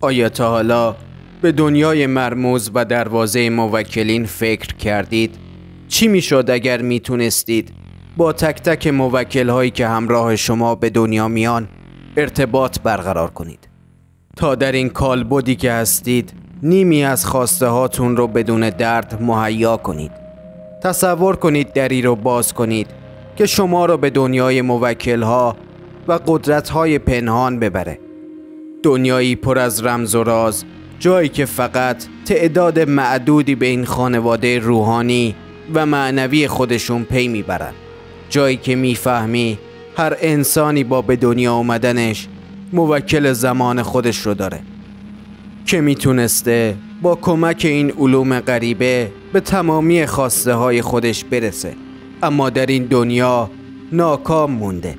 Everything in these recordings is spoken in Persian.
آیا تا حالا به دنیای مرموز و دروازه موکلین فکر کردید؟ چی میشد اگر میتونستید با تک تک موکل هایی که همراه شما به دنیا میان ارتباط برقرار کنید تا در این کالبدی که هستید نیمی از خواسته هاتون رو بدون درد مهیا کنید. تصور کنید دری رو باز کنید که شما رو به دنیای موکل ها و قدرت های پنهان ببره. دنیایی پر از رمز و راز، جایی که فقط تعداد معدودی به این خانواده روحانی و معنوی خودشون پی میبرن. جایی که میفهمی هر انسانی با به دنیا اومدنش موکل زمان خودش رو داره که میتونسته با کمک این علوم غریبه به تمامی خواسته های خودش برسه، اما در این دنیا ناکام مونده.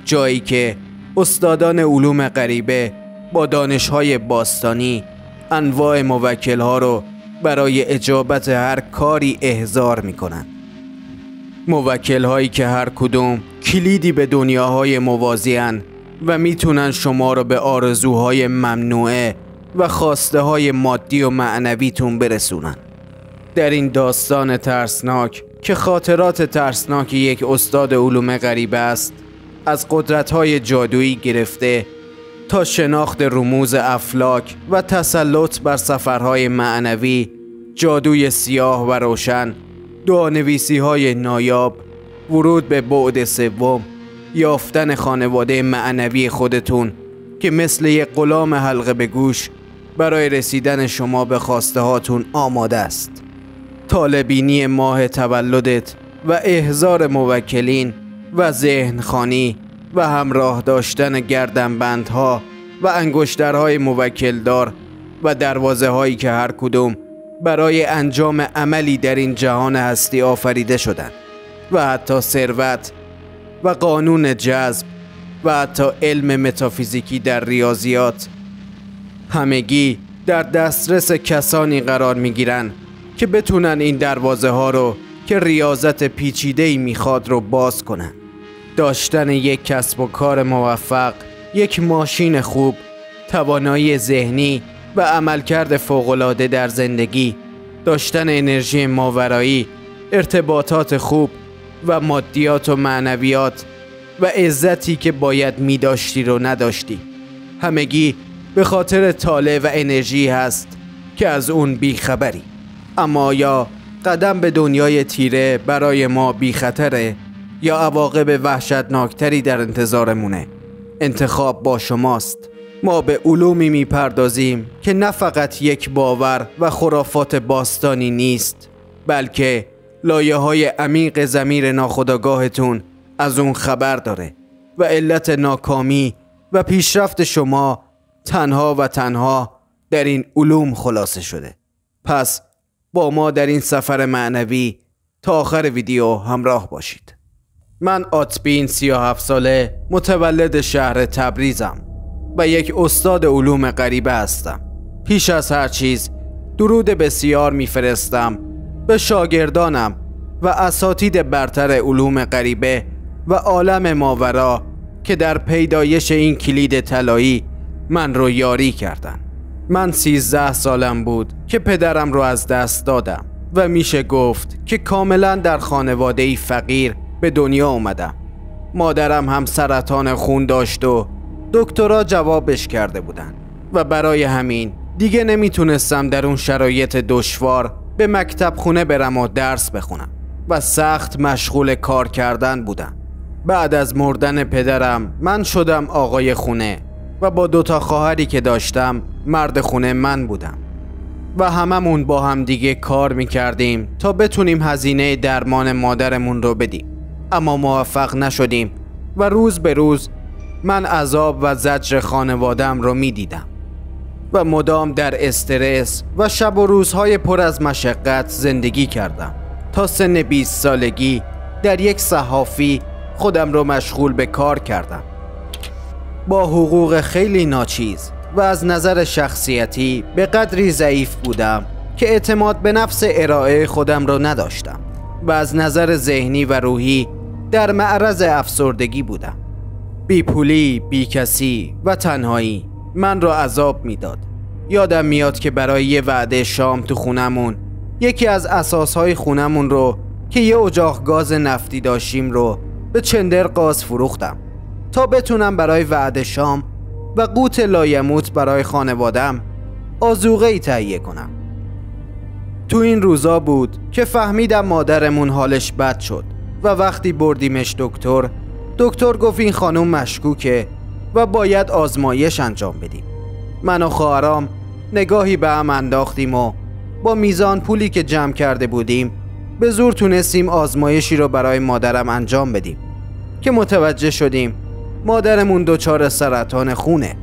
جایی که استادان علوم غریبه با دانش‌های باستانی انواع موکل‌ها رو برای اجابت هر کاری احضار می‌کنند. موکل‌هایی که هر کدوم کلیدی به دنیاهای موازی‌اند و میتونن شما رو به آرزوهای ممنوعه و خواسته‌های مادی و معنویتون برسونن. در این داستان ترسناک که خاطرات ترسناک یک استاد علوم غریبه است، از قدرت‌های جادویی گرفته تا شناخت رموز افلاک و تسلط بر سفرهای معنوی، جادوی سیاه و روشن، دعانویسی‌های نایاب، ورود به بعد سوم، یافتن خانواده معنوی خودتون که مثل یک غلام حلقه به گوش برای رسیدن شما به خواسته هاتون آماده است. طالبینی ماه تولدت و احضار موکلین و ذهنخوانی و همراه داشتن گردنبندها و انگشترهای موکلدار و دروازه هایی که هر کدوم برای انجام عملی در این جهان هستی آفریده شدند و حتی ثروت و قانون جذب و حتی علم متافیزیکی در ریاضیات همگی در دسترس کسانی قرار می گیرن که بتونن این دروازه ها رو که ریاضت پیچیده‌ای میخواد رو باز کنن. داشتن یک کسب و کار موفق، یک ماشین خوب، توانایی ذهنی و عملکرد فوق‌العاده در زندگی، داشتن انرژی ماورایی، ارتباطات خوب و مادیات و معنویات و عزتی که باید می‌داشتی رو نداشتی. همگی به خاطر طالع و انرژی هست که از اون بیخبری. اما یا قدم به دنیای تیره برای ما بی خطره یا عواقب وحشتناکتری در انتظارمونه. انتخاب با شماست. ما به علومی میپردازیم که نه فقط یک باور و خرافات باستانی نیست، بلکه لایه‌های عمیق ضمیر ناخودآگاهتون از اون خبر داره و علت ناکامی و پیشرفت شما تنها و تنها در این علوم خلاصه شده. پس با ما در این سفر معنوی تا آخر ویدیو همراه باشید. من آتبین 37 ساله متولد شهر تبریزم و یک استاد علوم غریبه هستم. پیش از هر چیز درود بسیار میفرستم به شاگردانم و اساتید برتر علوم غریبه و عالم ماورا که در پیدایش این کلید طلایی من رو یاری کردن. من 13 سالم بود که پدرم رو از دست دادم و میشه گفت که کاملا در خانواده‌ای فقیر به دنیا اومدم. مادرم هم سرطان خون داشت و دکترها جوابش کرده بودن و برای همین دیگه نمیتونستم در اون شرایط دشوار به مکتب خونه برم و درس بخونم و سخت مشغول کار کردن بودم. بعد از مردن پدرم من شدم آقای خونه و با 2 خواهری که داشتم مرد خونه من بودم و هممون با هم دیگه کار میکردیم تا بتونیم هزینه درمان مادرمون رو بدیم، اما موفق نشدیم و روز به روز من عذاب و زجر خانوادم رو میدیدم و مدام در استرس و شب و روزهای پر از مشقت زندگی کردم تا سن 20 سالگی در یک صحافی خودم رو مشغول به کار کردم با حقوق خیلی ناچیز و از نظر شخصیتی به قدری ضعیف بودم که اعتماد به نفس ارائه خودم رو نداشتم و از نظر ذهنی و روحی در معرض افسردگی بودم. بی پولی، بی کسی و تنهایی من را عذاب میداد یادم میاد که برای یه وعده شام تو خونمون یکی از اساسهای خونمون رو که یه اجاق گاز نفتی داشتیم رو به چندر قاز فروختم تا بتونم برای وعده شام و قوت لایموت برای خانوادم آذوقه‌ای تهیه کنم. تو این روزا بود که فهمیدم مادرمون حالش بد شد و وقتی بردیمش دکتر گفت این خانم مشکوکه و باید آزمایش انجام بدیم. من و خواهرام نگاهی به هم انداختیم و با میزان پولی که جمع کرده بودیم به زور تونستیم آزمایشی رو برای مادرم انجام بدیم که متوجه شدیم مادرمون دچار سرطان خونه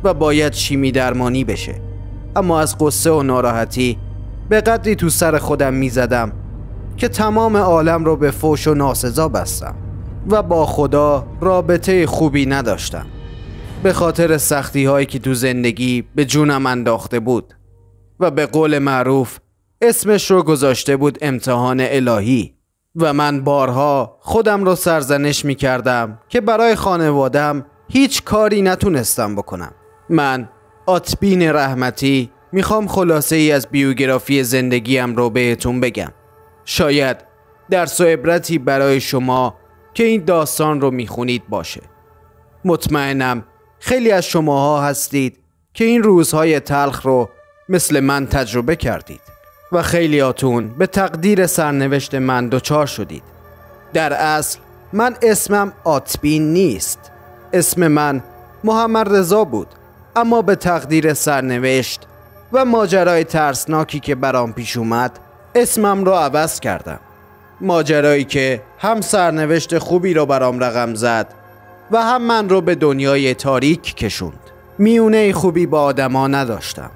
و باید شیمی درمانی بشه. اما از غصه و ناراحتی به قدری تو سر خودم میزدم که تمام عالم رو به فوش و ناسزا بستم و با خدا رابطه خوبی نداشتم به خاطر سختی هایی که تو زندگی به جونم انداخته بود و به قول معروف اسمش رو گذاشته بود امتحان الهی و من بارها خودم رو سرزنش می کردم که برای خانوادم هیچ کاری نتونستم بکنم. من آتبین رحمتی میخوام خلاصه ای از بیوگرافی زندگیم رو بهتون بگم. شاید درس و عبرتی برای شما که این داستان رو میخونید باشه. مطمئنم خیلی از شماها هستید که این روزهای تلخ رو مثل من تجربه کردید و خیلیاتون به تقدیر سرنوشت من دچار شدید. در اصل من اسمم آتبین نیست، اسم من محمد رضا بود، اما به تقدیر سرنوشت و ماجرای ترسناکی که برام پیش اومد اسمم رو عوض کردم. ماجرایی که هم سرنوشت خوبی رو برام رقم زد و هم من رو به دنیای تاریک کشوند. میونه خوبی با آدما نداشتم،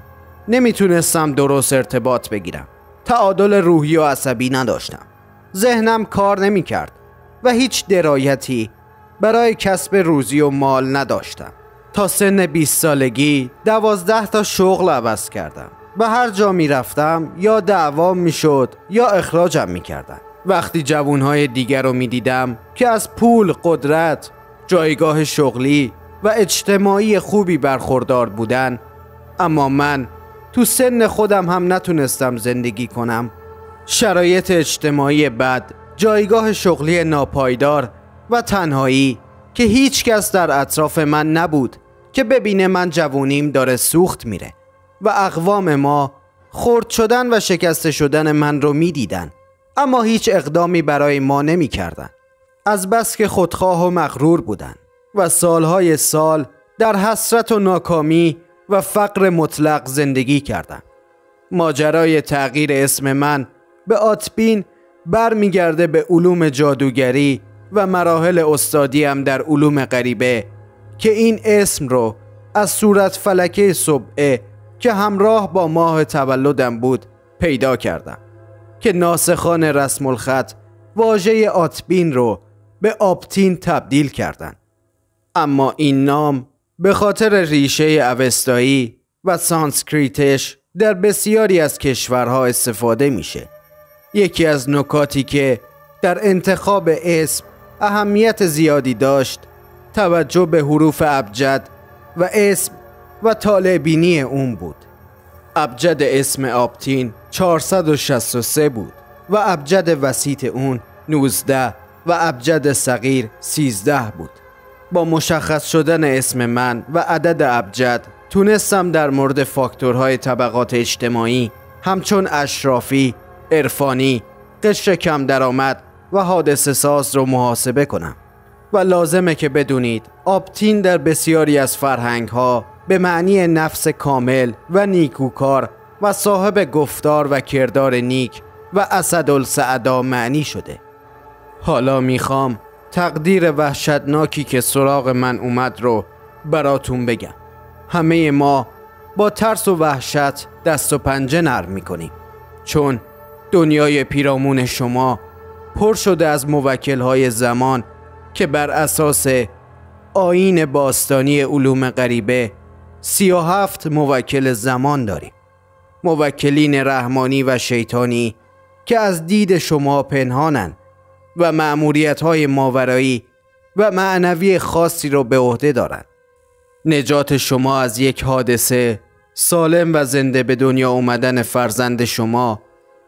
نمیتونستم درست ارتباط بگیرم، تعادل روحی و عصبی نداشتم، ذهنم کار نمیکرد و هیچ درایتی برای کسب روزی و مال نداشتم. تا سن 20 سالگی 12 تا شغل عوض کردم و هر جا می رفتم یا دعوام می شد یا اخراجم می کردن. وقتی جوانهای دیگر رو می دیدم که از پول، قدرت، جایگاه شغلی و اجتماعی خوبی برخوردار بودن، اما من تو سن خودم هم نتونستم زندگی کنم، شرایط اجتماعی بد، جایگاه شغلی ناپایدار و تنهایی که هیچ کس در اطراف من نبود که ببینه من جوونیم داره سوخت میره و اقوام ما خرد شدن و شکسته شدن من رو میدیدن اما هیچ اقدامی برای ما نمی کردن. از بس که خودخواه و مغرور بودن و سالهای سال در حسرت و ناکامی و فقر مطلق زندگی کردن. ماجرای تغییر اسم من به آتبین برمیگرده به علوم جادوگری و مراحل استادیم در علوم غریبه که این اسم رو از صورت فلکه سبعه که همراه با ماه تولدم بود پیدا کردم که ناسخان رسم الخط واژه آتبین رو به آپتین تبدیل کردن. اما این نام به خاطر ریشه اوستایی و سانسکریتش در بسیاری از کشورها استفاده میشه. یکی از نکاتی که در انتخاب اسم اهمیت زیادی داشت توجه به حروف ابجد و اسم و طالع‌بینی اون بود. ابجد اسم آپتین 463 بود و ابجد وسیط اون 19 و ابجد صغیر 13 بود. با مشخص شدن اسم من و عدد ابجد تونستم در مورد فاکتورهای طبقات اجتماعی همچون اشرافی، عرفانی، قشر کم درآمد و حادثه ساز رو محاسبه کنم. و لازمه که بدونید آپتین در بسیاری از فرهنگ‌ها به معنی نفس کامل و نیکوکار و صاحب گفتار و کردار نیک و اسدالسعدا معنی شده. حالا میخوام تقدیر وحشتناکی که سراغ من اومد رو براتون بگم. همه ما با ترس و وحشت دست و پنجه نرم میکنیم، چون دنیای پیرامون شما پر شده از موکل‌های زمان که بر اساس آیین باستانی علوم غریبه 37 موکل زمان داریم. موکلین رحمانی و شیطانی که از دید شما پنهانن و مأموریت‌های ماورایی و معنوی خاصی رو به عهده دارن. نجات شما از یک حادثه، سالم و زنده به دنیا اومدن فرزند شما،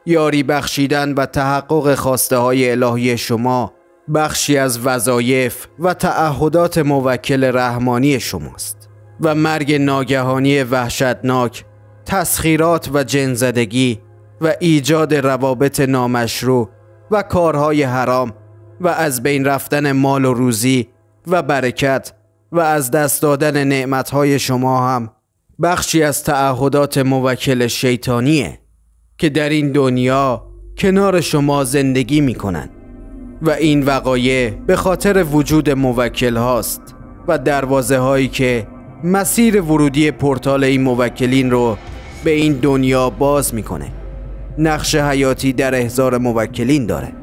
یاری بخشیدن و تحقق خواسته های الهی شما بخشی از وظایف و تعهدات موکل رحمانی شماست و مرگ ناگهانی وحشتناک، تسخیرات و جن‌زدگی و ایجاد روابط نامشروع و کارهای حرام و از بین رفتن مال و روزی و برکت و از دست دادن نعمتهای شما هم بخشی از تعهدات موکل شیطانیه که در این دنیا کنار شما زندگی میکنن و این وقایع به خاطر وجود موکل هاست و دروازه هایی که مسیر ورودی پورتال این موکلین رو به این دنیا باز میکنه. نقش حیاتی در احضار موکلین داره.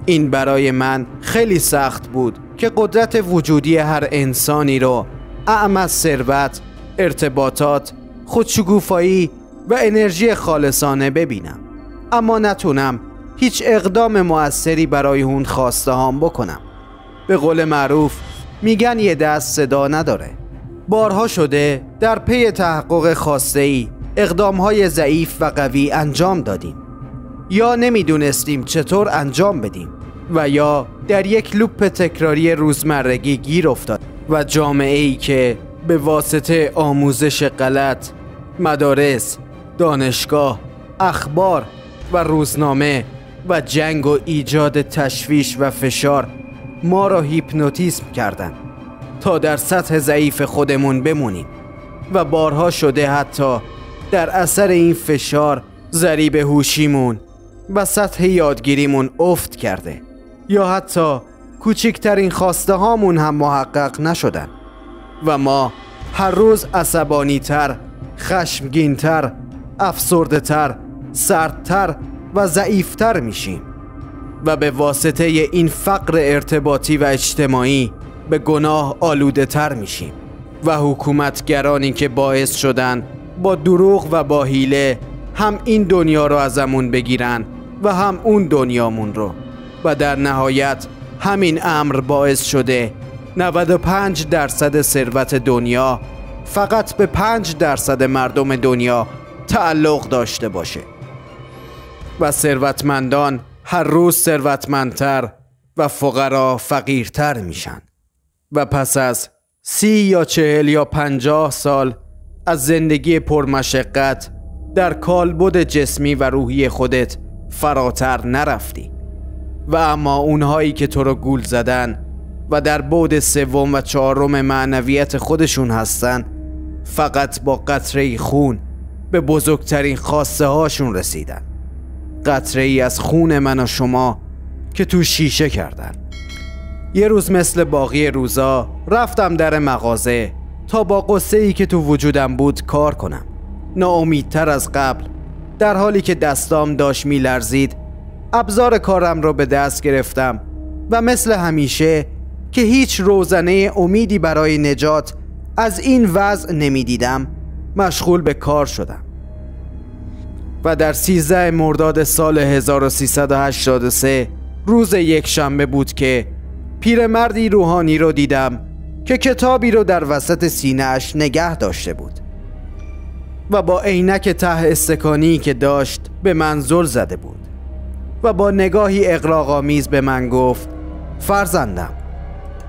این برای من خیلی سخت بود که قدرت وجودی هر انسانی رو اعم از ثروت، ارتباطات، خودشگوفایی و انرژی خالصانه ببینم، اما نتونم هیچ اقدام مؤثری برای اون خواسته هام بکنم. به قول معروف میگن یه دست صدا نداره. بارها شده در پی تحقق خواسته‌ای اقدامهای ضعیف و قوی انجام دادیم، یا نمیدونستیم چطور انجام بدیم و یا در یک لوپ تکراری روزمرگی گیر افتاد و جامعه‌ای که به واسطه آموزش غلط، مدارس، دانشگاه، اخبار و روزنامه و جنگ و ایجاد تشویش و فشار ما را هیپنوتیزم کردند تا در سطح ضعیف خودمون بمونیم و بارها شده حتی در اثر این فشار ضریب هوشیمون و سطح یادگیریمون افت کرده یا حتی کوچکترین خواسته هامون هم محقق نشدن و ما هر روز عصبانی تر، خشمگین تر، افسرده تر، سردتر و ضعیفتر میشیم و به واسطه این فقر ارتباطی و اجتماعی به گناه آلوده تر میشیم و حکومتگرانی که باعث شدن با دروغ و با حیله هم این دنیا رو ازمون بگیرن و هم اون دنیامون رو و در نهایت همین امر باعث شده 95% ثروت دنیا فقط به 5% مردم دنیا تعلق داشته باشه و ثروتمندان هر روز ثروتمندتر و فقرا فقیرتر میشن و پس از 30 یا 40 یا 50 سال از زندگی پرمشقت در کالبد جسمی و روحی خودت فراتر نرفتی و اما اونهایی که تو رو گول زدن و در بعد سوم و چهارم معنویت خودشون هستن فقط با قطره خون به بزرگترین خواسته هاشون رسیدن. قطره ای از خون من و شما که تو شیشه کردن. یه روز مثل باقی روزا رفتم در مغازه تا با قصه ای که تو وجودم بود کار کنم. ناامیدتر از قبل، در حالی که دستام داشت میلرزید، ابزار کارم رو به دست گرفتم و مثل همیشه که هیچ روزنه امیدی برای نجات از این وضع نمیدیدم، مشغول به کار شدم. و در 13 مرداد سال 1383 روز یک شنبه بود که پیرمردی روحانی رو دیدم که کتابی رو در وسط سینه‌اش نگه داشته بود و با عینک ته استکانی که داشت به من زل زده بود و با نگاهی اغراق‌آمیز به من گفت: فرزندم،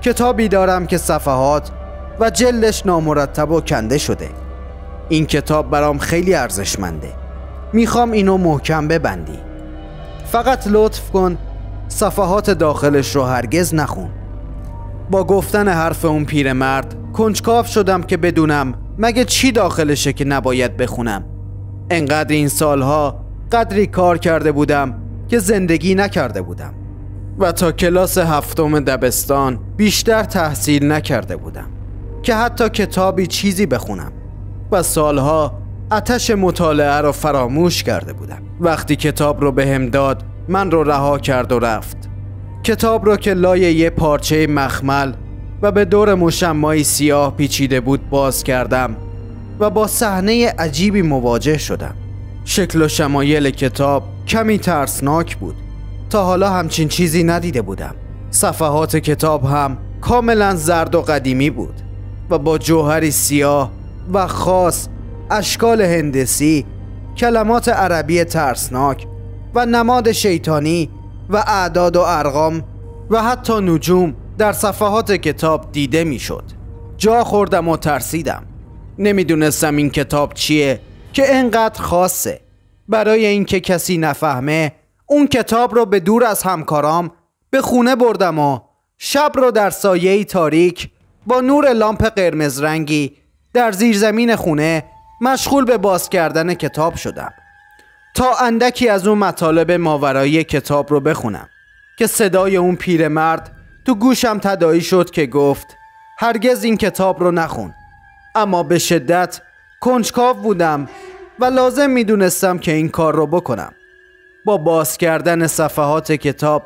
کتابی دارم که صفحات و جلدش نامرتب و کنده شده. این کتاب برام خیلی ارزشمنده. میخوام اینو محکم ببندی. فقط لطف کن صفحات داخلش رو هرگز نخون. با گفتن حرف اون پیرمرد کنجکاو شدم که بدونم مگه چی داخلشه که نباید بخونم. انقدر این سالها قدری کار کرده بودم که زندگی نکرده بودم و تا کلاس 7 دبستان بیشتر تحصیل نکرده بودم که حتی کتابی چیزی بخونم و سالها آتش مطالعه رو فراموش کرده بودم. وقتی کتاب رو بهم داد من رو رها کرد و رفت. کتاب رو که لای یه پارچه مخمل و به دور مشمعی سیاه پیچیده بود باز کردم و با صحنه عجیبی مواجه شدم. شکل و شمایل کتاب کمی ترسناک بود. تا حالا همچین چیزی ندیده بودم. صفحات کتاب هم کاملا زرد و قدیمی بود و با جوهری سیاه و خاص اشکال هندسی، کلمات عربی ترسناک و نماد شیطانی و اعداد و ارقام و حتی نجوم در صفحات کتاب دیده میشد. جا خوردم و ترسیدم. نمیدونستم این کتاب چیه که انقدر خاصه. برای اینکه کسی نفهمه اون کتاب رو به دور از همکارام به خونه بردم و شب رو در سایه‌ای تاریک با نور لامپ قرمز رنگی در زیرزمین خونه مشغول به باز کردن کتاب شدم تا اندکی از اون مطالب ماورایی کتاب رو بخونم که صدای اون پیرمرد تو گوشم تداعی شد که گفت هرگز این کتاب رو نخون. اما به شدت کنجکاو بودم و لازم میدونستم که این کار رو بکنم. با باز کردن صفحات کتاب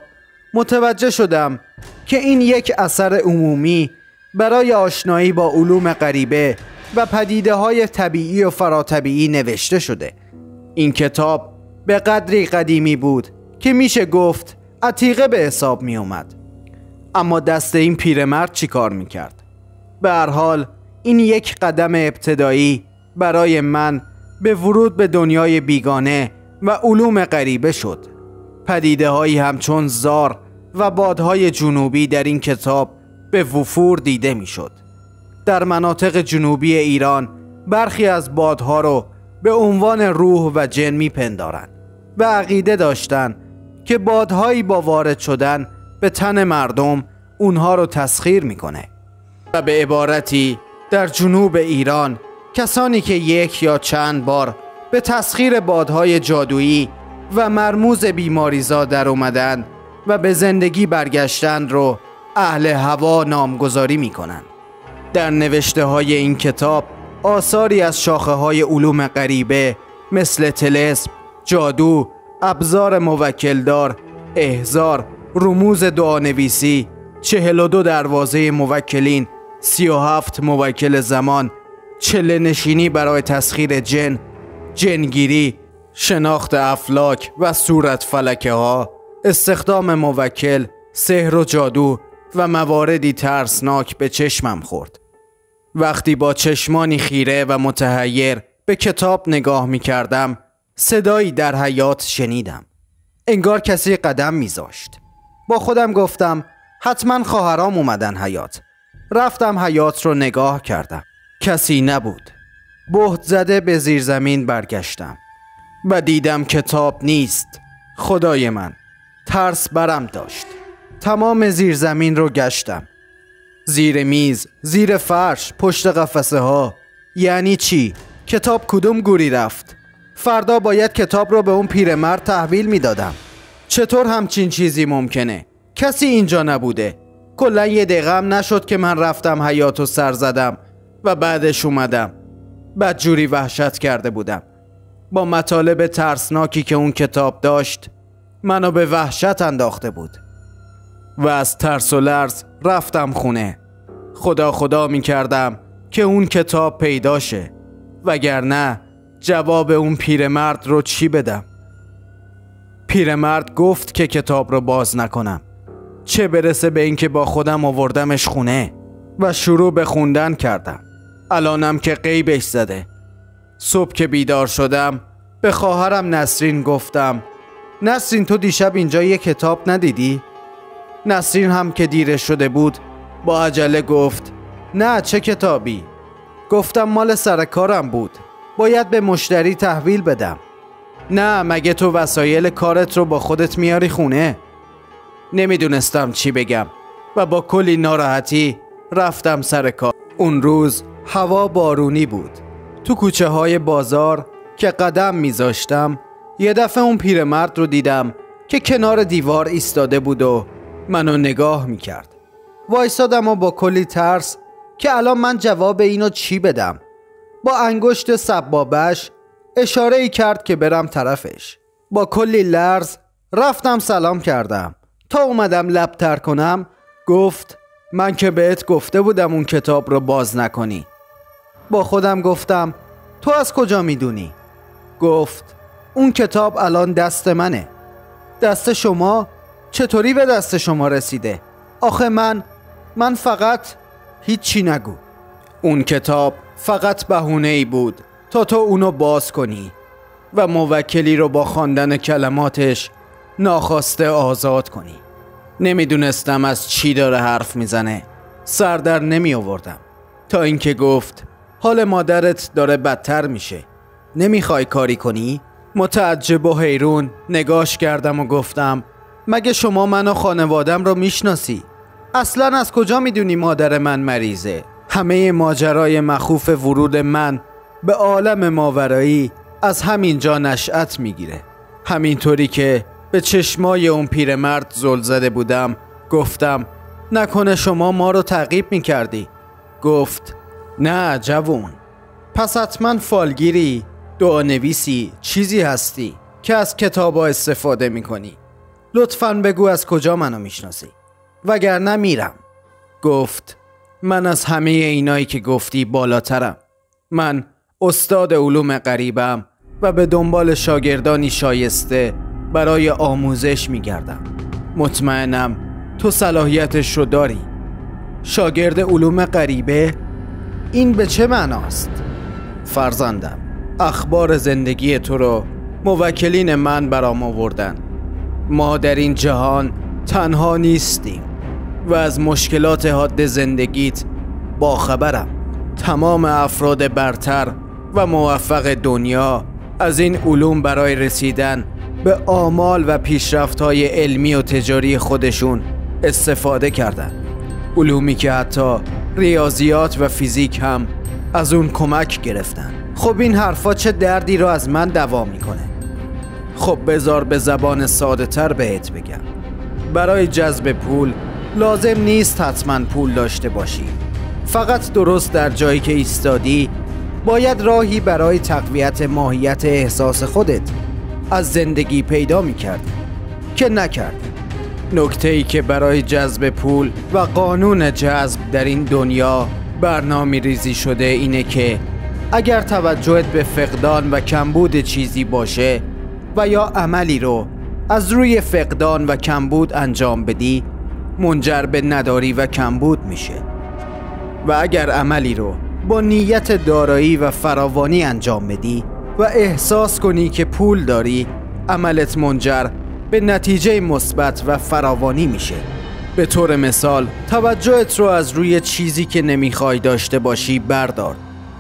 متوجه شدم که این یک اثر عمومی برای آشنایی با علوم غریبه و پدیده‌های طبیعی و فراتبیعی نوشته شده. این کتاب به قدری قدیمی بود که میشه گفت عتیقه به حساب می اومد. اما دست این پیرمرد چی کار میکرد؟ به هر حال این یک قدم ابتدایی برای من به ورود به دنیای بیگانه و علوم غریبه شد. پدیده هایی همچون زار و بادهای جنوبی در این کتاب به وفور دیده می شد. در مناطق جنوبی ایران برخی از بادها رو به عنوان روح و جن می پندارن و عقیده داشتن که بادهایی با وارد شدن به تن مردم اونها رو تسخیر می کنه. و به عبارتی در جنوب ایران کسانی که یک یا چند بار به تسخیر بادهای جادویی و مرموز بیماریزا در اومدن و به زندگی برگشتن رو اهل هوا نامگذاری می کنن. در نوشته های این کتاب آثاری از شاخه های علوم غریبه مثل طلسم، جادو، ابزار موکلدار، احضار، رموز دعانویسی، 42 دروازه موکلین، 37 موکل زمان، چله نشینی برای تسخیر جن، جنگیری، شناخت افلاک و صورت فلکه ها، استخدام موکل، سحر و جادو و مواردی ترسناک به چشمم خورد. وقتی با چشمانی خیره و متحیر به کتاب نگاه می کردم، صدایی در حیاط شنیدم. انگار کسی قدم می زاشت. با خودم گفتم حتما خواهرام اومدن حیاط. رفتم حیاط رو نگاه کردم. کسی نبود. بهت زده به زیر زمین برگشتم و دیدم کتاب نیست. خدای من، ترس برم داشت. تمام زیر زمین رو گشتم. زیر میز، زیر فرش، پشت قفسه ها. یعنی چی؟ کتاب کدوم گوری رفت؟ فردا باید کتاب رو به اون پیرمرد تحویل میدادم. چطور همچین چیزی ممکنه؟ کسی اینجا نبوده. کلا یه دقیقه هم نشد که من رفتم حیاط و سر زدم و بعدش اومدم. بدجوری وحشت کرده بودم. با مطالب ترسناکی که اون کتاب داشت منو به وحشت انداخته بود و از ترس و لرز رفتم خونه. خدا می کردم که اون کتاب پیدا شه، وگرنه جواب اون پیرمرد رو چی بدم؟ پیرمرد گفت که کتاب رو باز نکنم، چه برسه به اینکه با خودم آوردمش خونه و شروع به خوندن کردم. الانم که غیبش زده. صبح که بیدار شدم به خواهرم نسرین گفتم نسرین تو دیشب اینجا یه کتاب ندیدی؟ نسرین هم که دیره شده بود با عجله گفت نه چه کتابی؟ گفتم مال سر کارم بود، باید به مشتری تحویل بدم. نه مگه تو وسایل کارت رو با خودت میاری خونه؟ نمیدونستم چی بگم و با کلی ناراحتی رفتم سر کار. اون روز هوا بارونی بود. تو کوچه های بازار که قدم میذاشتم یه دفعه اون پیرمرد رو دیدم که کنار دیوار ایستاده بود و منو نگاه میکرد. وایسادم و با کلی ترس که الان من جواب اینو چی بدم با انگشت سبابش اشاره ای کرد که برم طرفش. با کلی لرز رفتم سلام کردم. تا اومدم لب تر کنم گفت من که بهت گفته بودم اون کتاب رو باز نکنی. با خودم گفتم تو از کجا میدونی؟ گفت اون کتاب الان دست منه. دست شما؟ چطوری به دست شما رسیده؟ آخه من فقط هیچی نگو. اون کتاب فقط بهونه‌ای بود تا تو اونو باز کنی و موکلی رو با خواندن کلماتش ناخواسته آزاد کنی. نمیدونستم از چی داره حرف میزنه. سر در نمی آوردم تا اینکه گفت حال مادرت داره بدتر میشه. نمیخوای کاری کنی؟ متعجب و حیرون نگاش کردم و گفتم مگه شما من و خانوادم رو میشناسی؟ اصلا از کجا میدونی مادر من مریضه؟ همه ماجرای مخوف ورود من به عالم ماورایی از همین جا نشأت میگیره. همینطوری که به چشمای اون پیرمرد زل زده بودم گفتم نکنه شما ما رو تعقیب میکردی؟ گفت نه جوون، پس حتما فالگیری، دعانویسی، چیزی هستی که از کتابا استفاده میکنی. لطفاً بگو از کجا منو میشناسی وگرنه میرم. گفت من از همه اینایی که گفتی بالاترم. من استاد علوم غریبم و به دنبال شاگردانی شایسته برای آموزش میگردم. مطمئنم تو صلاحیتش رو داری. شاگرد علوم غریبه؟ این به چه معناست؟ فرزندم، اخبار زندگی تو رو موکلین من برام آوردن. ما در این جهان تنها نیستیم و از مشکلات حاد زندگیت باخبرم. تمام افراد برتر و موفق دنیا از این علوم برای رسیدن به آمال و پیشرفت‌های علمی و تجاری خودشون استفاده کردن. علومی که حتی ریاضیات و فیزیک هم از اون کمک گرفتن. خب این حرفا چه دردی رو از من دوا میکنه؟ خب بذار به زبان ساده تر بهت بگم. برای جذب پول لازم نیست حتما پول داشته باشی. فقط درست در جایی که ایستادی باید راهی برای تقویت ماهیت احساس خودت از زندگی پیدا میکردی که نکردی. نکته‌ای که برای جذب پول و قانون جذب در این دنیا برنامه ریزی شده اینه که اگر توجهت به فقدان و کمبود چیزی باشه و یا عملی رو از روی فقدان و کمبود انجام بدی منجر به نداری و کمبود میشه، و اگر عملی رو با نیت دارایی و فراوانی انجام بدی و احساس کنی که پول داری عملت منجر به نتیجه مثبت و فراوانی میشه. به طور مثال توجهت رو از روی چیزی که نمیخوای داشته باشی بردار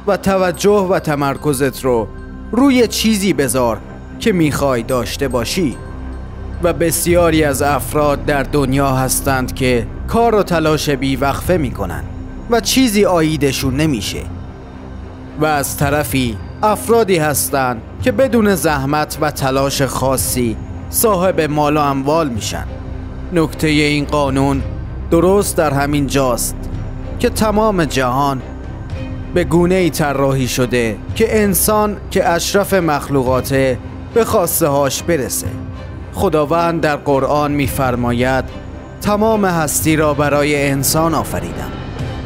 و توجه و تمرکزت رو روی چیزی بذار که میخوای داشته باشی. و بسیاری از افراد در دنیا هستند که کار و تلاش بیوقفه میکنن و چیزی عایدشون نمیشه، و از طرفی افرادی هستند که بدون زحمت و تلاش خاصی صاحب مال و اموال میشن. نکته این قانون درست در همین جاست که تمام جهان به گونه‌ای طراحی شده که انسان که اشرف مخلوقاته به خواسته هاش برسه. خداوند در قرآن می‌فرماید تمام هستی را برای انسان آفریدم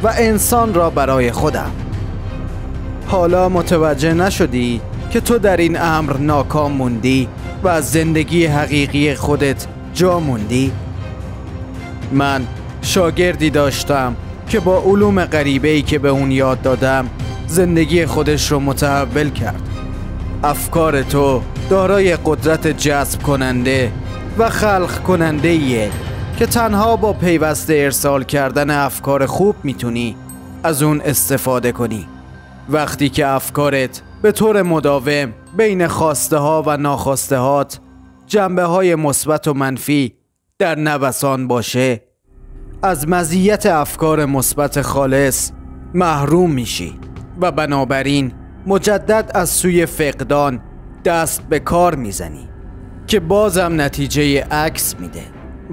و انسان را برای خودم. حالا متوجه نشدی که تو در این امر ناکام موندی و از زندگی حقیقی خودت جا موندی؟ من شاگردی داشتم که با علوم غریبه‌ای که به اون یاد دادم زندگی خودش رو متحول کرد. افکار تو دارای قدرت جذب کننده و خلق کننده ایه که تنها با پیوسته ارسال کردن افکار خوب میتونی از اون استفاده کنی. وقتی که افکارت به طور مداوم بین خواسته ها و ناخواسته هات جنبه های مثبت و منفی در نوسان باشه، از مزیت افکار مثبت خالص محروم میشی و بنابراین مجدد از سوی فقدان دست به کار میزنی که بازم نتیجه عکس میده.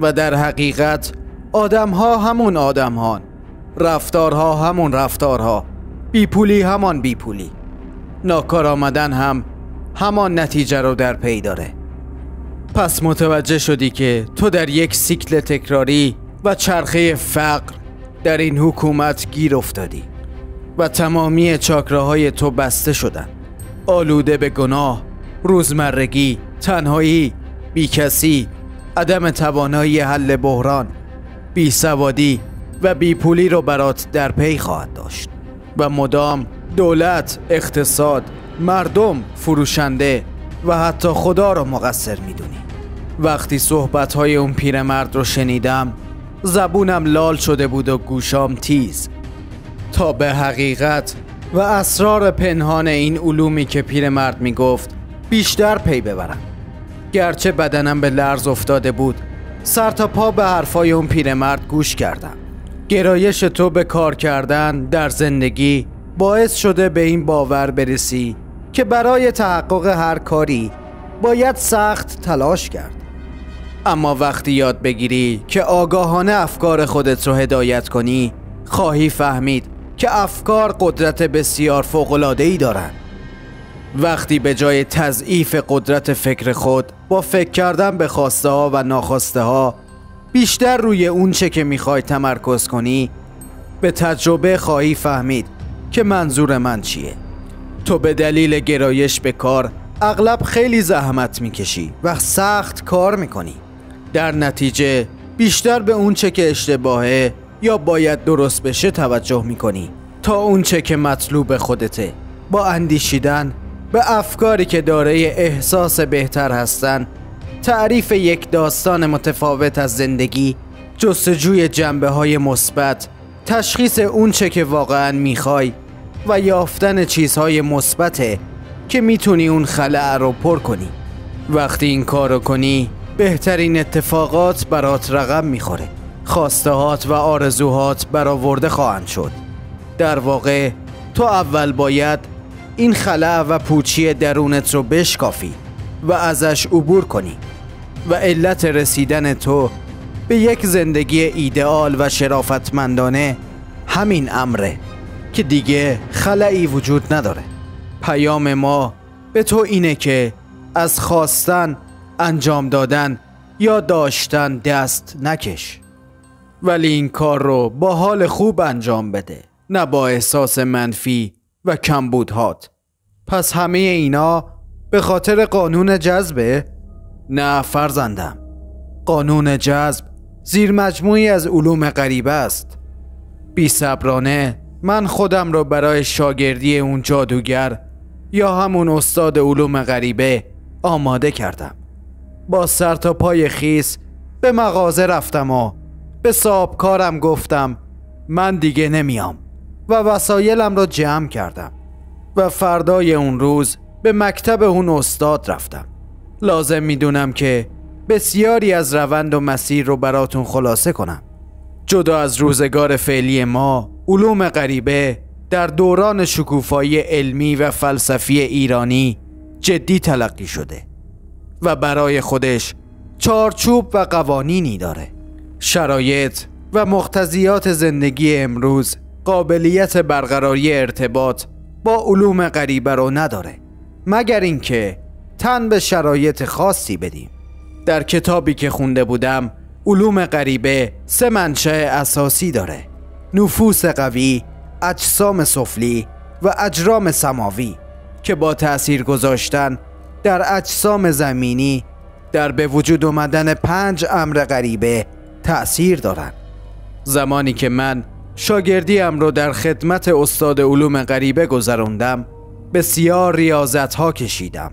و در حقیقت آدمها همون آدمهان، رفتارها همون رفتارها، بیپولی همان بیپولی، ناکار آمدن هم همان نتیجه رو در پی داره. پس متوجه شدی که تو در یک سیکل تکراری و چرخه فقر در این حکومت گیر افتادی و تمامی چاکراهای تو بسته شدن، آلوده به گناه، روزمرگی، تنهایی، بیکسی، عدم توانایی حل بحران، بیسوادی و بیپولی رو برات در پی خواهد داشت و مدام دولت، اقتصاد، مردم، فروشنده و حتی خدا رو مقصر میدونی. وقتی صحبت‌های اون پیرمرد رو شنیدم زبونم لال شده بود و گوشام تیز تا به حقیقت و اسرار پنهان این علومی که پیرمرد میگفت بیشتر پی ببرم. گرچه بدنم به لرز افتاده بود سر تا پا به حرفای اون پیرمرد گوش کردم. گرایش تو به کار کردن در زندگی باعث شده به این باور برسی که برای تحقق هر کاری باید سخت تلاش کرد. اما وقتی یاد بگیری که آگاهانه افکار خودت رو هدایت کنی خواهی فهمید که افکار قدرت بسیار فوق‌العاده‌ای دارند. وقتی به جای تضعیف قدرت فکر خود با فکر کردن به خواسته ها و ناخواسته ها بیشتر روی اون چه که میخوای تمرکز کنی به تجربه خواهی فهمید که منظور من چیه. تو به دلیل گرایش به کار اغلب خیلی زحمت میکشی و سخت کار میکنی. در نتیجه بیشتر به اون چه که اشتباهه یا باید درست بشه توجه میکنی تا اون چه که مطلوب خودته. با اندیشیدن به افکاری که دارای احساس بهتر هستن، تعریف یک داستان متفاوت از زندگی، جستجوی جنبه‌های مثبت، تشخیص اون چه که واقعاً میخوای و یافتن چیزهای مثبته که میتونی اون خلأ رو پر کنی. وقتی این کارو کنی بهترین اتفاقات برات رقم میخوره. خواستهات و آرزوهات برآورده خواهند شد. در واقع تو اول باید این خلأ و پوچی درونت رو بشکافی و ازش عبور کنی و علت رسیدن تو به یک زندگی ایدئال و شرافتمندانه همین امره که دیگه خلأی وجود نداره. پیام ما به تو اینه که از خواستن، انجام دادن یا داشتن دست نکش، ولی این کار رو با حال خوب انجام بده، نه با احساس منفی و کمبودهات. پس همه اینا به خاطر قانون جذبه؟ نه فرزندم، قانون جذب زیر مجموعی از علوم غریبه است. بی‌صبرانه من خودم رو برای شاگردی اون جادوگر یا همون استاد علوم غریبه آماده کردم. با سر تا پای خیس به مغازه رفتم و به صاحبکارم گفتم من دیگه نمیام و وسایلم رو جمع کردم و فردای اون روز به مکتب اون استاد رفتم. لازم میدونم که بسیاری از روند و مسیر رو براتون خلاصه کنم. جدا از روزگار فعلی ما، علوم غریبه در دوران شکوفایی علمی و فلسفی ایرانی جدی تلقی شده و برای خودش چارچوب و قوانینی داره. شرایط و مقتضیات زندگی امروز قابلیت برقراری ارتباط با علوم غریبه رو نداره مگر اینکه تن به شرایط خاصی بدیم. در کتابی که خونده بودم علوم غریبه 3 منشأ اساسی داره: نفوس قوی، اجسام سفلی و اجرام سماوی که با تأثیر گذاشتن در اجسام زمینی در به وجود آمدن 5 امر غریبه تأثیر دارن. زمانی که من شاگردیم رو در خدمت استاد علوم غریبه گذراندم بسیار ریاضت ها کشیدم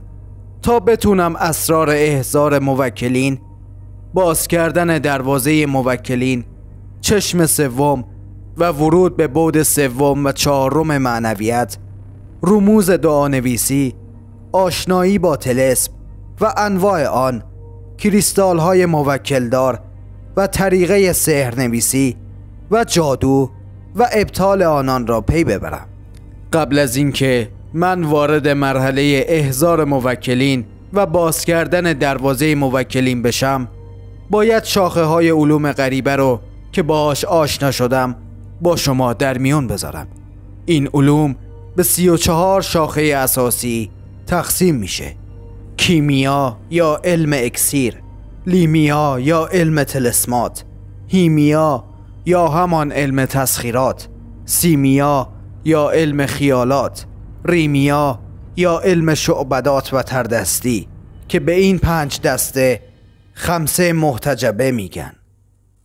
تا بتونم اسرار احضار موکلین، باز کردن دروازه موکلین، چشم سوم و ورود به بعد سوم و 4 معنویت، رموز دعانویسی، آشنایی با طلسم و انواع آن، کریستال های موکلدار و طریقه سحرنویسی و جادو و ابطال آنان را پی ببرم. قبل از اینکه من وارد مرحله احضار موکلین و باز کردن دروازه موکلین بشم باید شاخه های علوم غریبه رو که باهاش آشنا شدم با شما در میون بذارم. این علوم به 34 شاخه اساسی تقسیم میشه: کیمیا یا علم اکسیر، لیمیا یا علم طلسمات، هیمیا یا همان علم تسخیرات، سیمیا یا علم خیالات، ریمیا یا علم شعبدات و تردستی که به این 5 دسته 5 محتجبه میگن: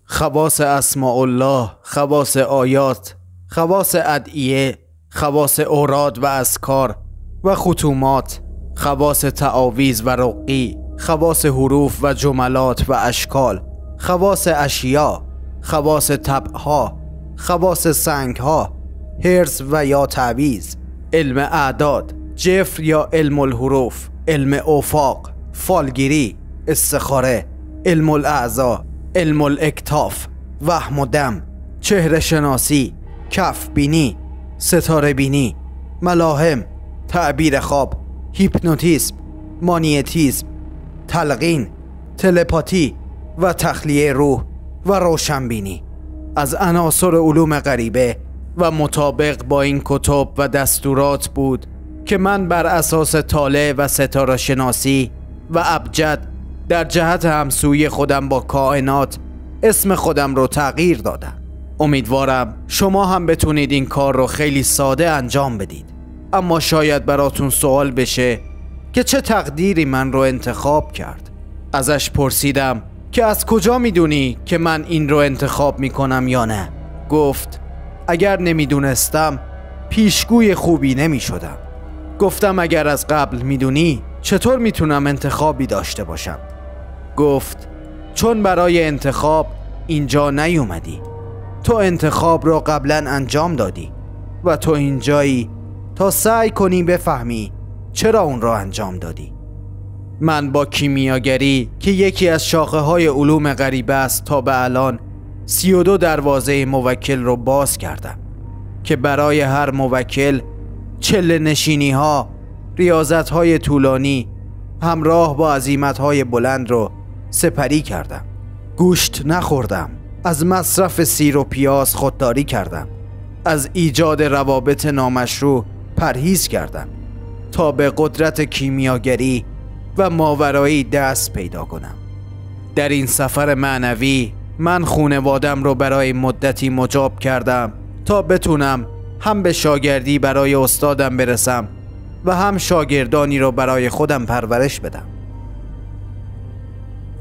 خواص اسماء الله، خواص آیات، خواص ادعیه، خواص اوراد و اذکار و ختومات، خواص تعاویذ و رقی، خواص حروف و جملات و اشکال، خواص اشیا، خواص طبعها، خواص سنگها، حرز و یا تعویذ، علم اعداد، جفر یا علم الحروف، علم افاق، فالگیری، استخاره، علم الاعضا، علم الاکتاف، وهم و دم، چهره شناسی، کف بینی، ستاره بینی، ملاهم، تعبیر خواب، هیپنوتیزم، مانیتیزم، تلقین، تلپاتی و تخلیه روح و روشنبینی. از عناصر علوم غریبه و مطابق با این کتب و دستورات بود که من بر اساس طالع و ستاره شناسی و ابجد در جهت همسویی خودم با کائنات اسم خودم رو تغییر دادم. امیدوارم شما هم بتونید این کار رو خیلی ساده انجام بدید. اما شاید براتون سوال بشه که چه تقدیری من رو انتخاب کرد. ازش پرسیدم که از کجا میدونی که من این رو انتخاب میکنم یا نه؟ گفت اگر نمیدونستم پیشگوی خوبی نمیشدم. گفتم اگر از قبل میدونی چطور میتونم انتخابی داشته باشم؟ گفت چون برای انتخاب اینجا نیومدی. تو انتخاب رو قبلا انجام دادی و تو اینجایی تا سعی کنی بفهمی چرا اون رو انجام دادی. من با کیمیاگری که یکی از شاخه های علوم غریبه است تا به الان 32 دروازه موکل رو باز کردم که برای هر موکل چله نشینی ها، ریاضت های طولانی همراه با عزیمت های بلند رو سپری کردم. گوشت نخوردم، از مصرف سیر و پیاز خودداری کردم، از ایجاد روابط نامشروع پرهیز کردم تا به قدرت کیمیاگری و ماورایی دست پیدا کنم. در این سفر معنوی من خانوادم رو برای مدتی مجاب کردم تا بتونم هم به شاگردی برای استادم برسم و هم شاگردانی رو برای خودم پرورش بدم.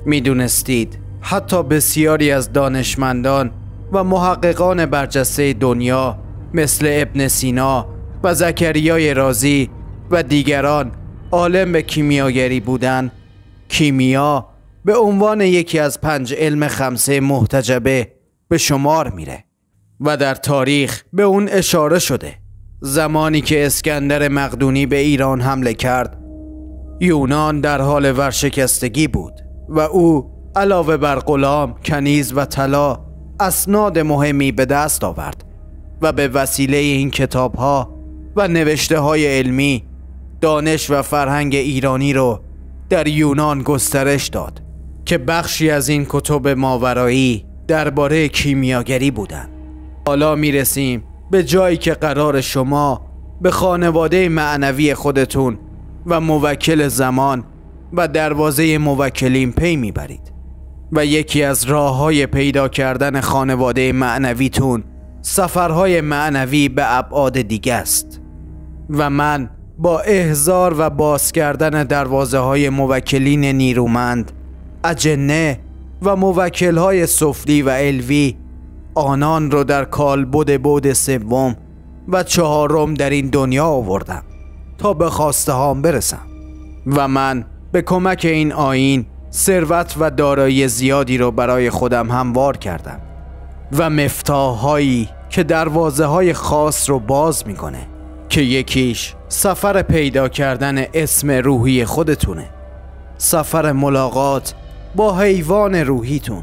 میدونستید حتی بسیاری از دانشمندان و محققان برجسته دنیا مثل ابن سینا و زکریای رازی و دیگران عالم به کیمیاگری بودن؟ کیمیا به عنوان یکی از 5 علم خمسه محتجبه به شمار میره و در تاریخ به اون اشاره شده. زمانی که اسکندر مقدونی به ایران حمله کرد، یونان در حال ورشکستگی بود و او علاوه بر غلام، کنیز و طلا اسناد مهمی به دست آورد و به وسیله این کتاب‌ها و نوشته‌های علمی دانش و فرهنگ ایرانی رو در یونان گسترش داد که بخشی از این کتب ماورایی درباره کیمیاگری بودند. حالا میرسیم به جایی که قرار شما به خانواده معنوی خودتون و موکل زمان و دروازه موکلین پی میبرید و یکی از راه‌های پیدا کردن خانواده معنویتون سفرهای معنوی به ابعاد دیگه است و من با احضار و باز کردن دروازه های موکلین نیرومند، اجنه و موکل های سفلی و علوی، آنان رو در کالبد بعد 3 و 4 در این دنیا آوردم تا به خواسته هام برسم و من به کمک این آیین ثروت و دارایی زیادی رو برای خودم هموار کردم و مفتاح هایی که دروازه های خاص رو باز میکنه که یکیش سفر پیدا کردن اسم روحی خودتونه، سفر ملاقات با حیوان روحیتون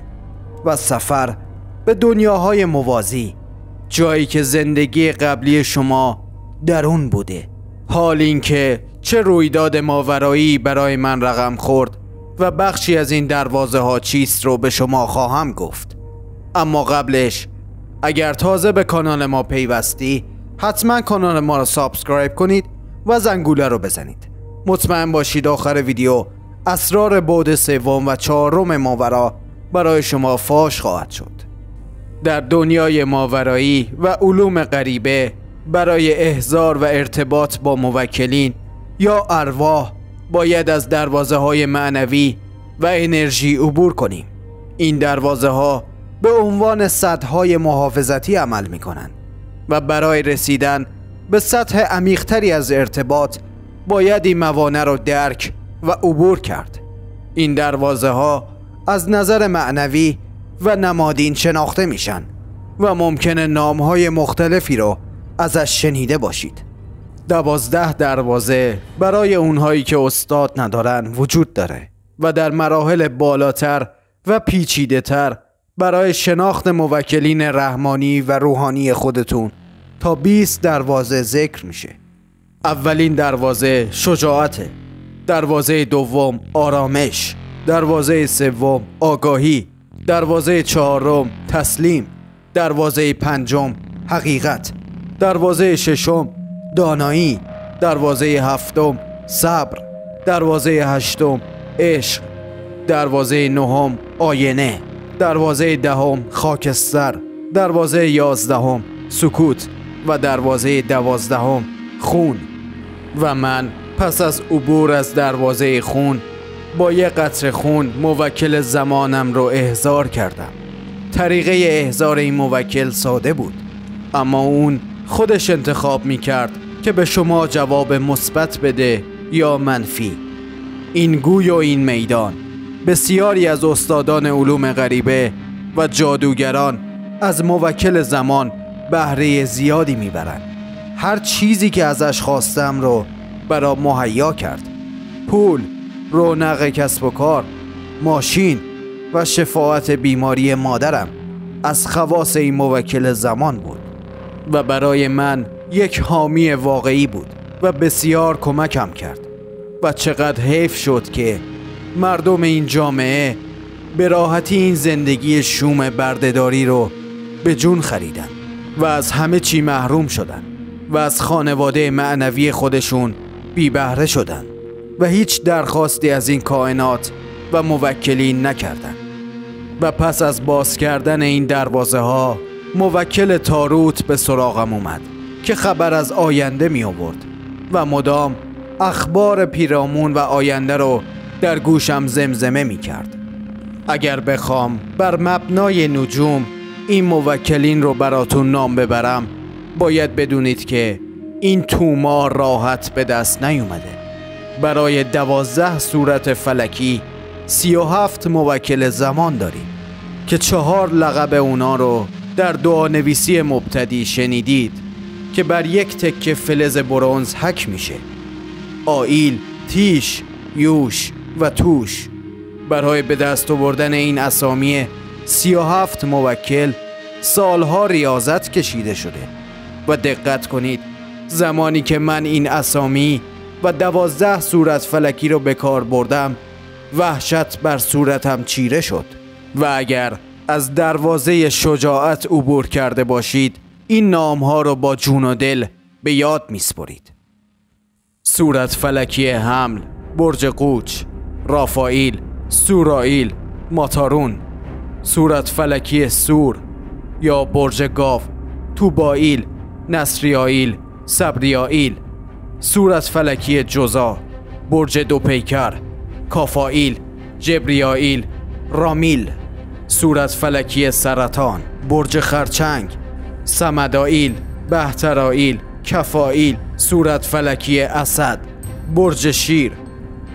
و سفر به دنیاهای موازی، جایی که زندگی قبلی شما در اون بوده. حال این که چه رویداد ماورایی برای من رقم خورد و بخشی از این دروازه ها چیست رو به شما خواهم گفت. اما قبلش اگر تازه به کانال ما پیوستی، حتما کانال ما رو سابسکرایب کنید و زنگوله رو بزنید. مطمئن باشید آخر ویدیو اسرار بعد 3 و 4 ماورا برای شما فاش خواهد شد. در دنیای ماورایی و علوم غریبه برای احضار و ارتباط با موکلین یا ارواح باید از دروازه های معنوی و انرژی عبور کنیم. این دروازه ها به عنوان سدهای محافظتی عمل می کنند و برای رسیدن به سطح عمیق‌تری از ارتباط باید این موانع رو درک و عبور کرد. این دروازه ها از نظر معنوی و نمادین شناخته میشن و ممکنه نامهای مختلفی رو ازش شنیده باشید. 12 دروازه برای اونهایی که استاد ندارن وجود داره و در مراحل بالاتر و پیچیده تر برای شناخت موکلین رحمانی و روحانی خودتون تا 20 دروازه ذکر میشه. اولین دروازه شجاعته، دروازه دوم آرامش، دروازه سوم آگاهی، دروازه چهارم تسلیم، دروازه پنجم حقیقت، دروازه ششم دانایی، دروازه هفتم صبر، دروازه هشتم عشق، دروازه نهم آینه، دروازه دهم خاکستر، دروازه 11 سکوت و دروازه 12 خون. و من پس از عبور از دروازه خون با یک قطره خون موکل زمانم رو احضار کردم. طریقه احضار این موکل ساده بود، اما اون خودش انتخاب می کرد که به شما جواب مثبت بده یا منفی. این گوی و این میدان بسیاری از استادان علوم غریبه و جادوگران از موکل زمان بهره زیادی میبرند. هر چیزی که ازش خواستم رو برا مهیا کرد. پول، رونق کسب و کار، ماشین و شفاعت بیماری مادرم از خواص این موکل زمان بود و برای من یک حامی واقعی بود و بسیار کمکم کرد. و چقدر حیف شد که مردم این جامعه به راحتی این زندگی شوم بردهداری رو به جون خریدن و از همه چی محروم شدن و از خانواده معنوی خودشون بی بهره شدن و هیچ درخواستی از این کائنات و موکلین نکردن. و پس از باز کردن این دروازه ها موکل تاروت به سراغم اومد که خبر از آینده می آورد و مدام اخبار پیرامون و آینده رو در گوشم زمزمه می کرد. اگر بخوام بر مبنای نجوم این موکلین رو براتون نام ببرم، باید بدونید که این تومار راحت به دست نیومده. برای 12 صورت فلکی 37 موکل زمان داریم که 4 لقب اونا رو در دعانویسی مبتدی شنیدید که بر یک تکه فلز برنز حک میشه: آیل، تیش، یوش و توش. برای به دست آوردن این اسامی 37 موکل سالها ریاضت کشیده شده. و دقت کنید، زمانی که من این اسامی و 12 صورت فلکی رو به کار بردم، وحشت بر صورتم چیره شد. و اگر از دروازه شجاعت عبور کرده باشید، این نامها رو با جون و دل به یاد میسپرید: صورت فلکی حمل، برج قوچ، رافائیل، سورائیل، ماتارون. صورت فلکی سور یا برج گاو، توبائیل، نصریائیل، صبریائیل. صورت فلکی جزا، برج دوپیکر، کافائیل، جبریائیل، رامیل. صورت فلکی سرطان، برج خرچنگ، سمدائیل، بهترائیل، کفائیل. صورت فلکی اسد، برج شیر،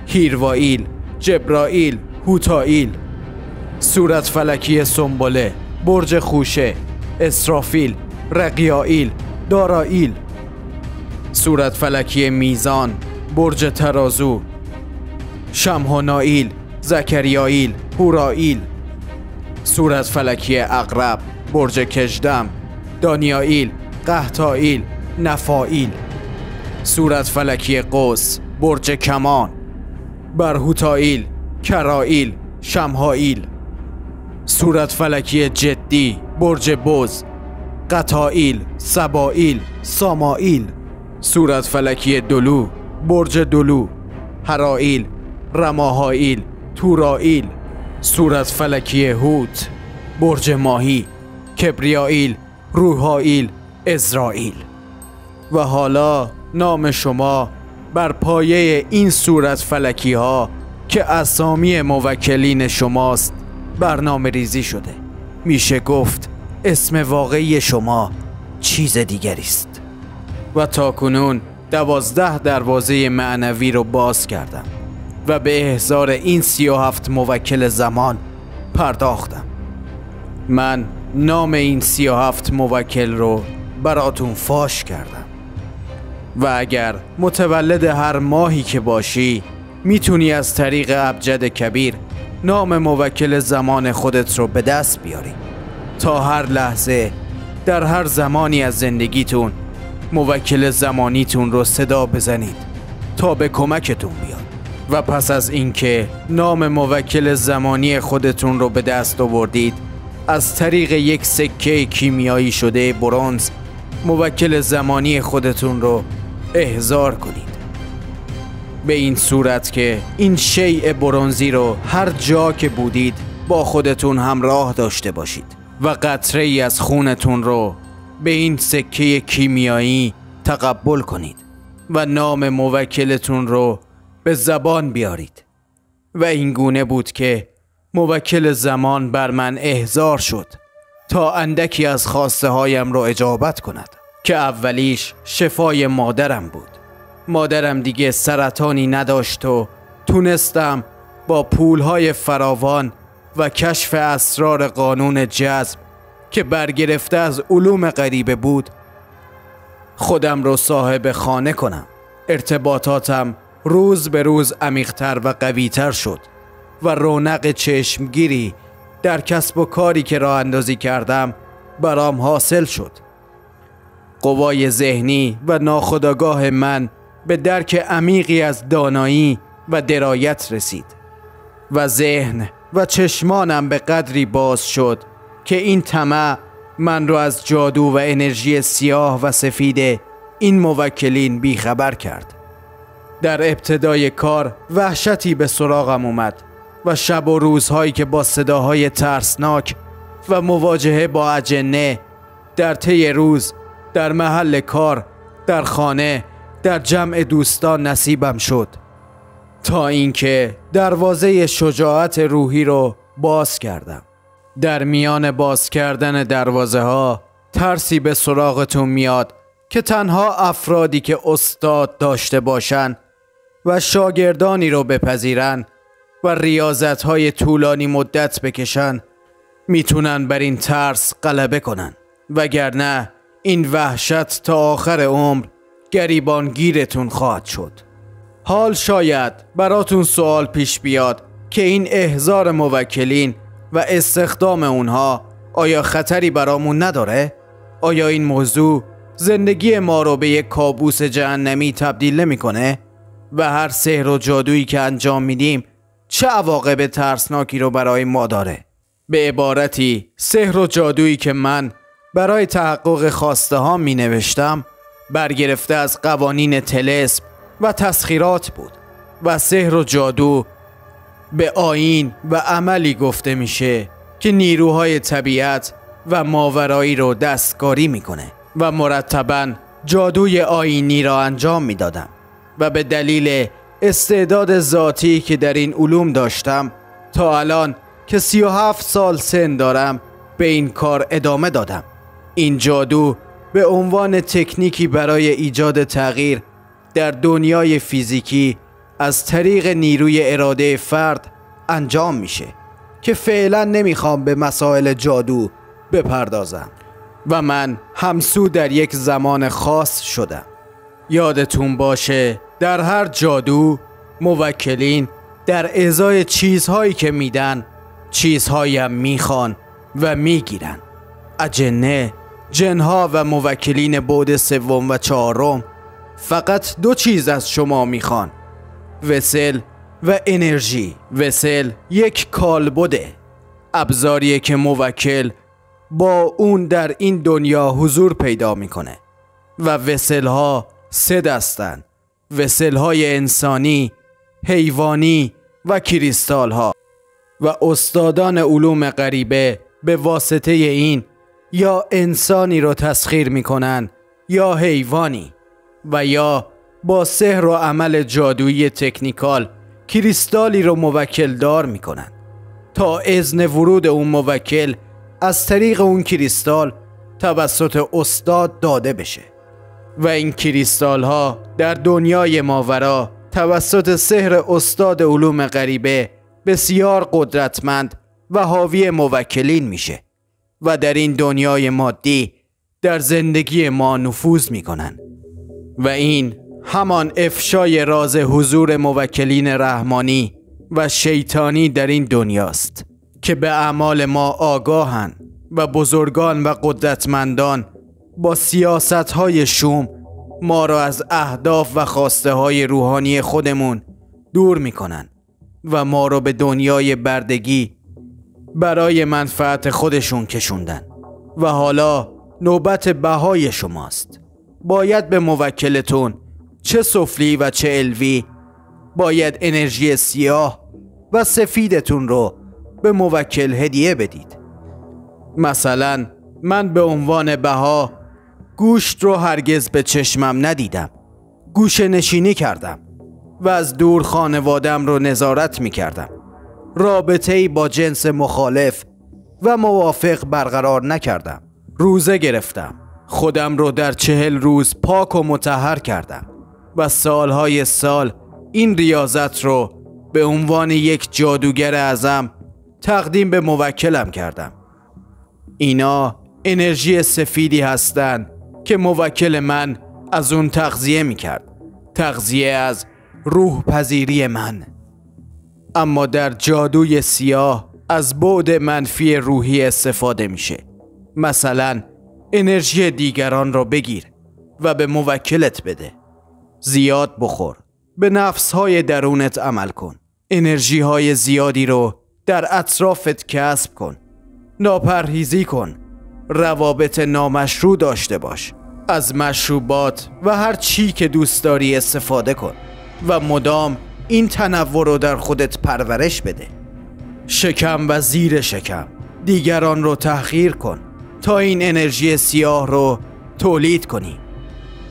هیروائیل، جبرائیل، هوتائیل. صورت فلکی سنبله، برج خوشه، اسرافیل، رقیائیل، دارائیل. صورت فلکی میزان، برج ترازو، شمهونائیل، زکریائیل، هورائیل. صورت فلکی عقرب، برج کژدم، دانیائیل، قحطائیل، نفائیل. صورت فلکی قوس، برج کمان، برهوتائیل، کرائیل، شمهائیل. صورت فلکی جدی، برج بز، قطائیل، سبائیل، سامائیل. صورت فلکی دلو، برج دلو، هرائیل، رماهائیل، تورائیل. صورت فلکی هوت، برج ماهی، کبریائیل، روحائیل، ازرائیل. و حالا نام شما بر پایه این صورت فلکی ها که اسامی موکلین شماست برنامه ریزی شده. میشه گفت اسم واقعی شما چیز دیگری است. و تا کنون 12 دروازه معنوی رو باز کردم و به احضار این 37 موکل زمان پرداختم. من نام این 37 موکل رو براتون فاش کردم و اگر متولد هر ماهی که باشی میتونی از طریق ابجد کبیر نام موکل زمان خودت رو به دست بیاری تا هر لحظه در هر زمانی از زندگیتون موکل زمانیتون رو صدا بزنید تا به کمکتون بیاد. و پس از اینکه نام موکل زمانی خودتون رو به دست آوردید، از طریق یک سکه کیمیایی شده برنز موکل زمانی خودتون رو احضار کنید. به این صورت که این شیء برنزی رو هر جا که بودید با خودتون همراه داشته باشید و قطره ای از خونتون رو به این سکه کیمیایی تقبل کنید و نام موکلتون رو به زبان بیارید. و این گونه بود که موکل زمان بر من احضار شد تا اندکی از خواسته هایم رو اجابت کند که اولیش شفای مادرم بود. مادرم دیگه سرطانی نداشت و تونستم با پولهای فراوان و کشف اسرار قانون جذب که برگرفته از علوم غریبه بود خودم رو صاحب خانه کنم. ارتباطاتم روز به روز عمیق‌تر و قوی‌تر شد و رونق چشمگیری در کسب و کاری که راه اندازی کردم برام حاصل شد. قوای ذهنی و ناخودآگاه من به درک عمیقی از دانایی و درایت رسید و ذهن و چشمانم به قدری باز شد که این طمع من رو از جادو و انرژی سیاه و سفید این موکلین بیخبر کرد. در ابتدای کار وحشتی به سراغم اومد و شب و روزهایی که با صداهای ترسناک و مواجهه با اجنه در طی روز، در محل کار، در خانه، در جمع دوستان نصیبم شد تا اینکه دروازه شجاعت روحی رو باز کردم. در میان باز کردن دروازه ها ترسی به سراغتون میاد که تنها افرادی که استاد داشته باشن و شاگردانی رو بپذیرن و ریاضت های طولانی مدت بکشن میتونن بر این ترس غلبه کنن، وگرنه این وحشت تا آخر عمر گریبانگیرتون خواهد شد. حال شاید براتون سوال پیش بیاد که این احضار موکلین و استخدام اونها آیا خطری برامون نداره؟ آیا این موضوع زندگی ما رو به یک کابوس جهنمی تبدیل نمی‌کنه؟ و هر سحر و جادویی که انجام میدیم چه عواقب ترسناکی رو برای ما داره؟ به عبارتی سحر و جادویی که من برای تحقق خواسته ها می نوشتم برگرفته از قوانین طلسم و تسخیرات بود و سحر و جادو به آیین و عملی گفته میشه که نیروهای طبیعت و ماورایی رو دستکاری میکنه و مرتباً جادوی آیینی را انجام میدادم و به دلیل استعداد ذاتی که در این علوم داشتم تا الان که 37 سال سن دارم به این کار ادامه دادم. این جادو به عنوان تکنیکی برای ایجاد تغییر در دنیای فیزیکی از طریق نیروی اراده فرد انجام میشه که فعلا نمیخوام به مسائل جادو بپردازم و من همسو در یک زمان خاص شدم. یادتون باشه در هر جادو موکلین در ازای چیزهایی که میدن چیزهایی هم میخوان و میگیرن. اجنه، جنها و موکلین بعد سوم و چهارم فقط دو چیز از شما میخوان: وسل و انرژی. وسل یک کالبده، ابزاریه که موکل با اون در این دنیا حضور پیدا میکنه و وسلها 3 دستن: وسلهای انسانی، حیوانی و کریستالها. و استادان علوم غریبه به واسطه این یا انسانی رو تسخیر میکنن یا حیوانی و یا با سحر و عمل جادویی تکنیکال کریستالی رو موکل دار میکنن تا اذن ورود اون موکل از طریق اون کریستال توسط استاد داده بشه. و این کریستال ها در دنیای ماورا توسط سحر استاد علوم غریبه بسیار قدرتمند و حاوی موکلین میشه و در این دنیای مادی در زندگی ما نفوذ میکنن و این همان افشای راز حضور موکلین رحمانی و شیطانی در این دنیاست که به اعمال ما آگاهن و بزرگان و قدرتمندان با سیاست‌های شوم ما را از اهداف و خواسته‌های روحانی خودمون دور میکنن و ما را به دنیای بردگی برای منفعت خودشون کشوندن و حالا نوبت بهای شماست. باید به موکلتون چه سفلی و چه علوی باید انرژی سیاه و سفیدتون رو به موکل هدیه بدید. مثلا من به عنوان بها گوشت رو هرگز به چشمم ندیدم. گوشه نشینی کردم و از دور خانوادم رو نظارت می کردم. رابطه‌ای با جنس مخالف و موافق برقرار نکردم. روزه گرفتم. خودم رو در 40 روز پاک و مطهر کردم و سالهای سال این ریاضت رو به عنوان یک جادوگر اعظم تقدیم به موکلم کردم. اینا انرژی سفیدی هستن که موکل من از اون تغذیه میکرد. تغذیه از روح پذیری من. اما در جادوی سیاه از بعد منفی روحی استفاده میشه. مثلا انرژی دیگران را بگیر و به موکلت بده. زیاد بخور. به نفسهای درونت عمل کن. انرژی های زیادی رو در اطرافت کسب کن. ناپرهیزی کن. روابط نامشروع داشته باش. از مشروبات و هر چی که دوست داری استفاده کن و مدام این تنوع رو در خودت پرورش بده. شکم و زیر شکم دیگران رو تحقیر کن تا این انرژی سیاه رو تولید کنی.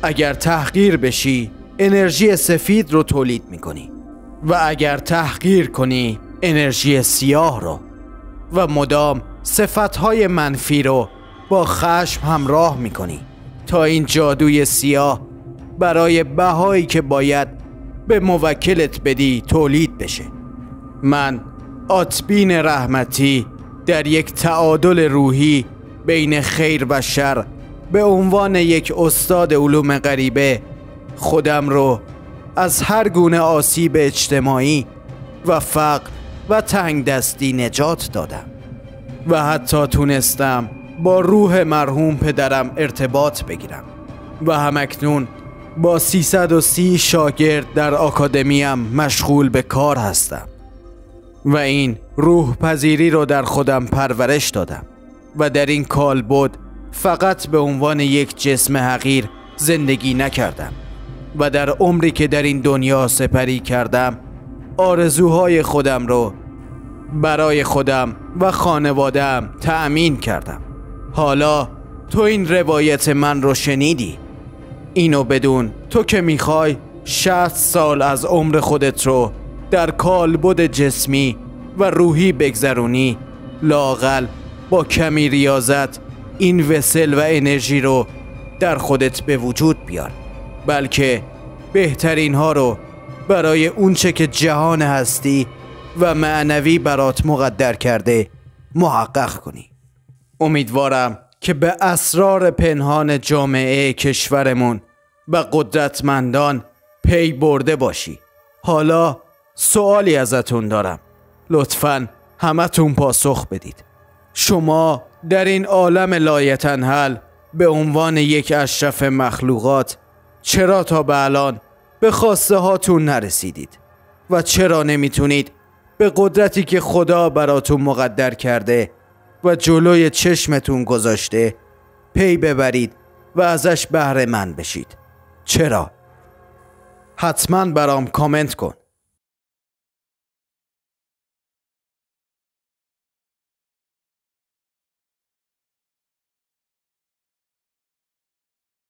اگر تحقیر بشی انرژی سفید رو تولید میکنی و اگر تحقیر کنی انرژی سیاه رو و مدام صفتهای منفی رو با خشم همراه میکنی تا این جادوی سیاه برای بهایی که باید به موکلت بدی تولید بشه. من آتبین رحمتی در یک تعادل روحی بین خیر و شر به عنوان یک استاد علوم غریبه خودم رو از هر گونه آسیب اجتماعی و فقر و تنگ دستی نجات دادم و حتی تونستم با روح مرحوم پدرم ارتباط بگیرم و همکنون با 330 شاگرد در آکادمیم مشغول به کار هستم و این روح پذیری رو در خودم پرورش دادم و در این کالبد فقط به عنوان یک جسم حقیر زندگی نکردم و در عمری که در این دنیا سپری کردم آرزوهای خودم رو برای خودم و خانواده‌ام تأمین کردم. حالا تو این روایت من رو شنیدی. اینو بدون تو که میخوای 60 سال از عمر خودت رو در کالبد جسمی و روحی بگذرونی، لااقل با کمی ریاضت این وسل و انرژی رو در خودت به وجود بیار، بلکه بهترین ها رو برای اونچه که جهان هستی و معنوی برات مقدر کرده محقق کنی. امیدوارم که به اسرار پنهان جامعه کشورمون و قدرتمندان پی برده باشی. حالا سوالی ازتون دارم، لطفاً همتون پاسخ بدید. شما در این عالم لایتنحل به عنوان یک اشرف مخلوقات چرا تا به الان به خواسته هاتون نرسیدید و چرا نمیتونید به قدرتی که خدا براتون مقدر کرده و جلوی چشمتون گذاشته پی ببرید و ازش بهره مند بشید؟ چرا؟ حتما برام کامنت کن.